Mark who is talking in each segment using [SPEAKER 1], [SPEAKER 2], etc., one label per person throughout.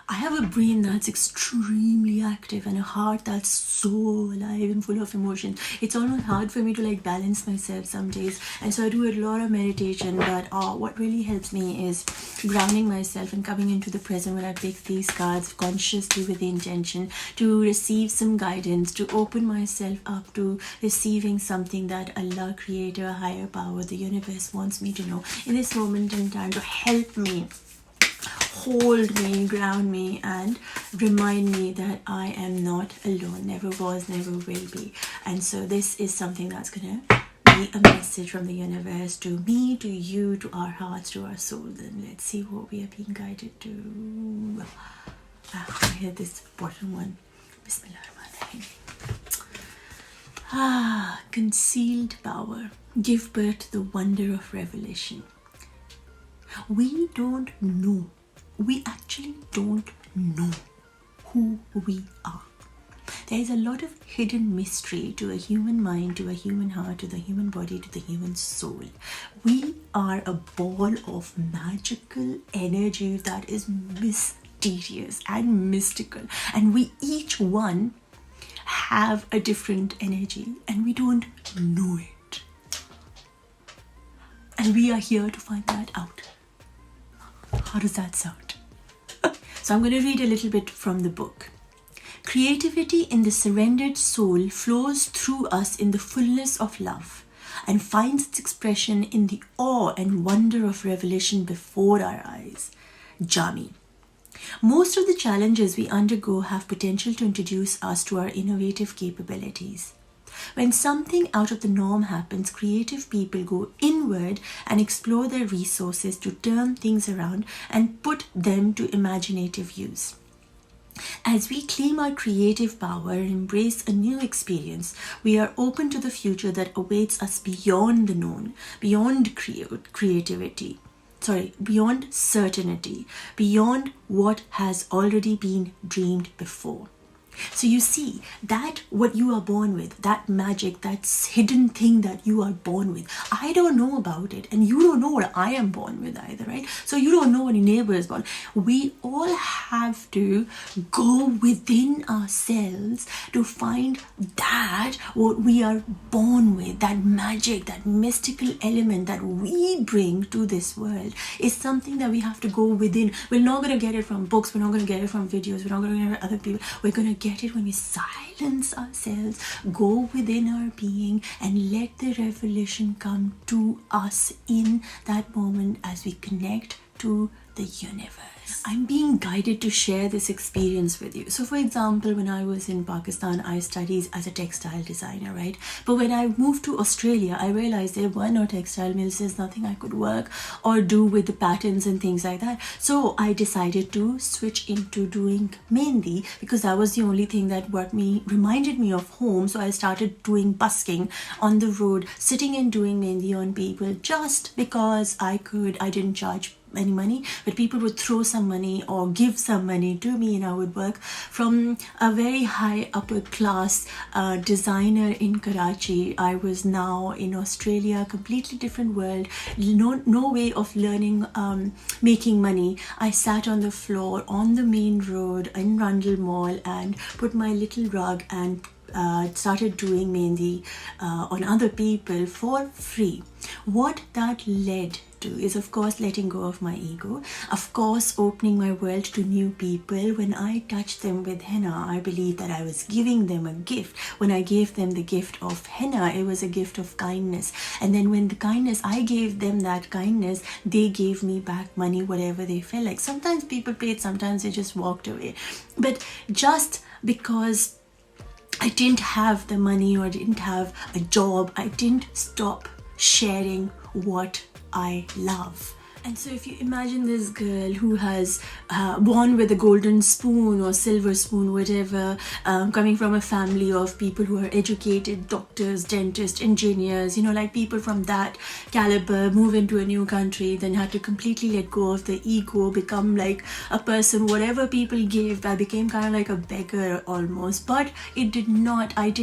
[SPEAKER 1] I have a brain that's extremely active and a heart that's so alive and full of emotion. It's almost hard for me to like balance myself some days, and so I do a lot of meditation. But what really helps me is grounding myself and coming into the present when I pick these cards consciously with the intention to receive some guidance, to open myself up to receiving something that Allah, Creator, higher power, the universe wants me to know in this moment in time, to help me, hold me, ground me, and remind me that I am not alone, never was, never will be. And so this is something that's gonna be a message from the universe to me, to you, to our hearts, to our souls. And let's see what we are being guided to. I hear this bottom one. Bismillahirrahmanirrahim. Concealed power. Give birth to the wonder of revelation. We don't know. We actually don't know who we are. There is a lot of hidden mystery to a human mind, to a human heart, to the human body, to the human soul. We are a ball of magical energy that is mysterious and mystical. And we each one have a different energy and we don't know it. And we are here to find that out. How does that sound? So I'm going to read a little bit from the book. Creativity in the surrendered soul flows through us in the fullness of love and finds its expression in the awe and wonder of revelation before our eyes. Jami. Most of the challenges we undergo have potential to introduce us to our innovative capabilities. When something out of the norm happens, creative people go inward and explore their resources to turn things around and put them to imaginative use. As we claim our creative power and embrace a new experience, we are open to the future that awaits us beyond the known, beyond creativity. Beyond certainty, beyond what has already been dreamed before. So you see that what you are born with, that magic, that hidden thing that you are born with, I don't know about it, and you don't know what I am born with either, right? So you don't know what your neighbor is born. We all have to go within ourselves to find that what we are born with, that magic, that mystical element that we bring to this world is something that we have to go within. We're not going to get it from books, we're not going to get it from videos, we're not going to get it from other people. We're going to get it when we silence ourselves, go within our being, and let the revelation come to us in that moment as we connect to the universe. I'm being guided to share this experience with you. So for example, when I was in Pakistan, I studied as a textile designer, right? But when I moved to Australia, I realized there were no textile mills. There's nothing I could work or do with the patterns and things like that. So I decided to switch into doing mehndi because that was the only thing that reminded me of home. So I started doing busking on the road, sitting and doing mehndi on people just because I could. I didn't charge any money, but people would throw some money or give some money to me, and I would work from a very high upper class designer in Karachi. I was now in Australia, completely different world, no way of learning making money. I sat on the floor on the main road in Rundle Mall and put my little rug and started doing mehndi on other people for free. What that led to is, of course, letting go of my ego, of course, opening my world to new people. When I touched them with henna, I believe that I was giving them a gift. When I gave them the gift of henna, it was a gift of kindness. And then when the kindness, I gave them that kindness, they gave me back money, whatever they felt like. Sometimes people paid, sometimes they just walked away. But just because I didn't have the money or didn't have a job, I didn't stop sharing what I love. And so if you imagine this girl who has born with a golden spoon or silver spoon, whatever, coming from a family of people who are educated, doctors, dentists, engineers, like people from that caliber, move into a new country, then had to completely let go of the ego, become like a person, whatever people gave, I became kind of like a beggar almost. But I did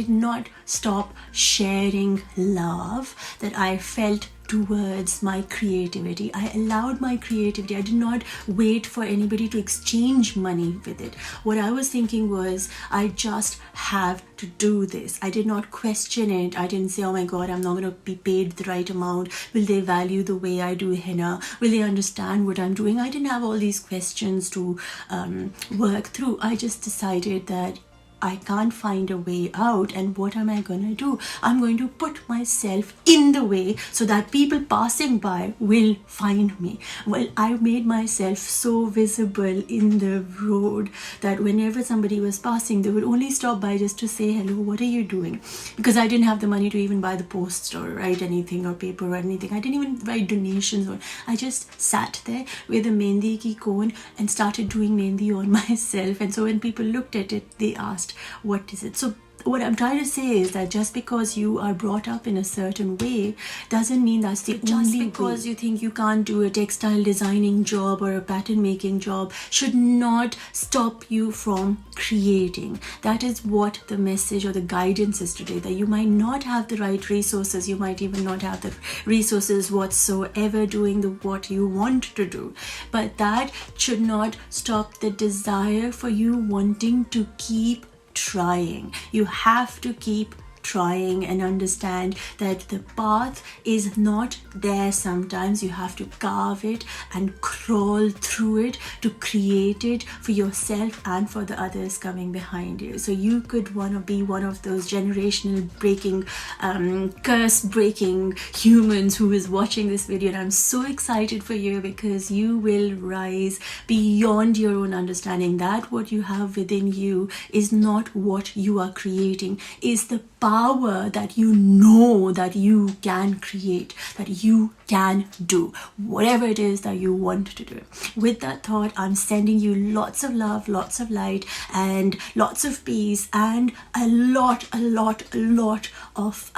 [SPEAKER 1] not stop sharing love that I felt towards my creativity. I allowed my creativity. I did not wait for anybody to exchange money with it. What I was thinking was, I just have to do this. I did not question it. I didn't say, oh my God, I'm not going to be paid the right amount. Will they value the way I do henna? Will they understand what I'm doing? I didn't have all these questions to work through. I just decided that I can't find a way out, and what am I going to do? I'm going to put myself in the way so that people passing by will find me. Well, I made myself so visible in the road that whenever somebody was passing, they would only stop by just to say, hello, what are you doing? Because I didn't have the money to even buy the post or write anything or paper or anything. I didn't even write donations. I just sat there with a mehndi ki cone and started doing mehndi on myself. And so when people looked at it, they asked, what is it? So what I'm trying to say is that just because you are brought up in a certain way doesn't mean that's the only way. Just because you think you can't do a textile designing job or a pattern making job should not stop you from creating. That is what the message or the guidance is today, that you might not have the right resources, you might even not have the resources whatsoever doing what you want to do, but that should not stop the desire for you wanting to keep trying. You have to keep trying and understand that the path is not there. Sometimes you have to carve it and crawl through it to create it for yourself and for the others coming behind you. So you could want to be one of those generational breaking, curse breaking humans who is watching this video, and I'm so excited for you because you will rise beyond your own understanding. That what you have within you is not what you are creating, is the power that you know that you can create, that you can do whatever it is that you want to do. With that thought, I'm sending you lots of love, lots of light, and lots of peace, and a lot of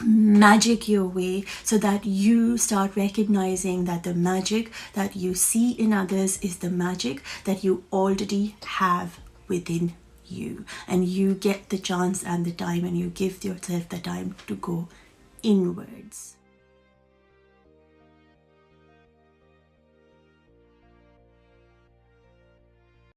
[SPEAKER 1] magic your way, so that you start recognizing that the magic that you see in others is the magic that you already have within you, and you get the chance and the time, and you give yourself the time to go inwards.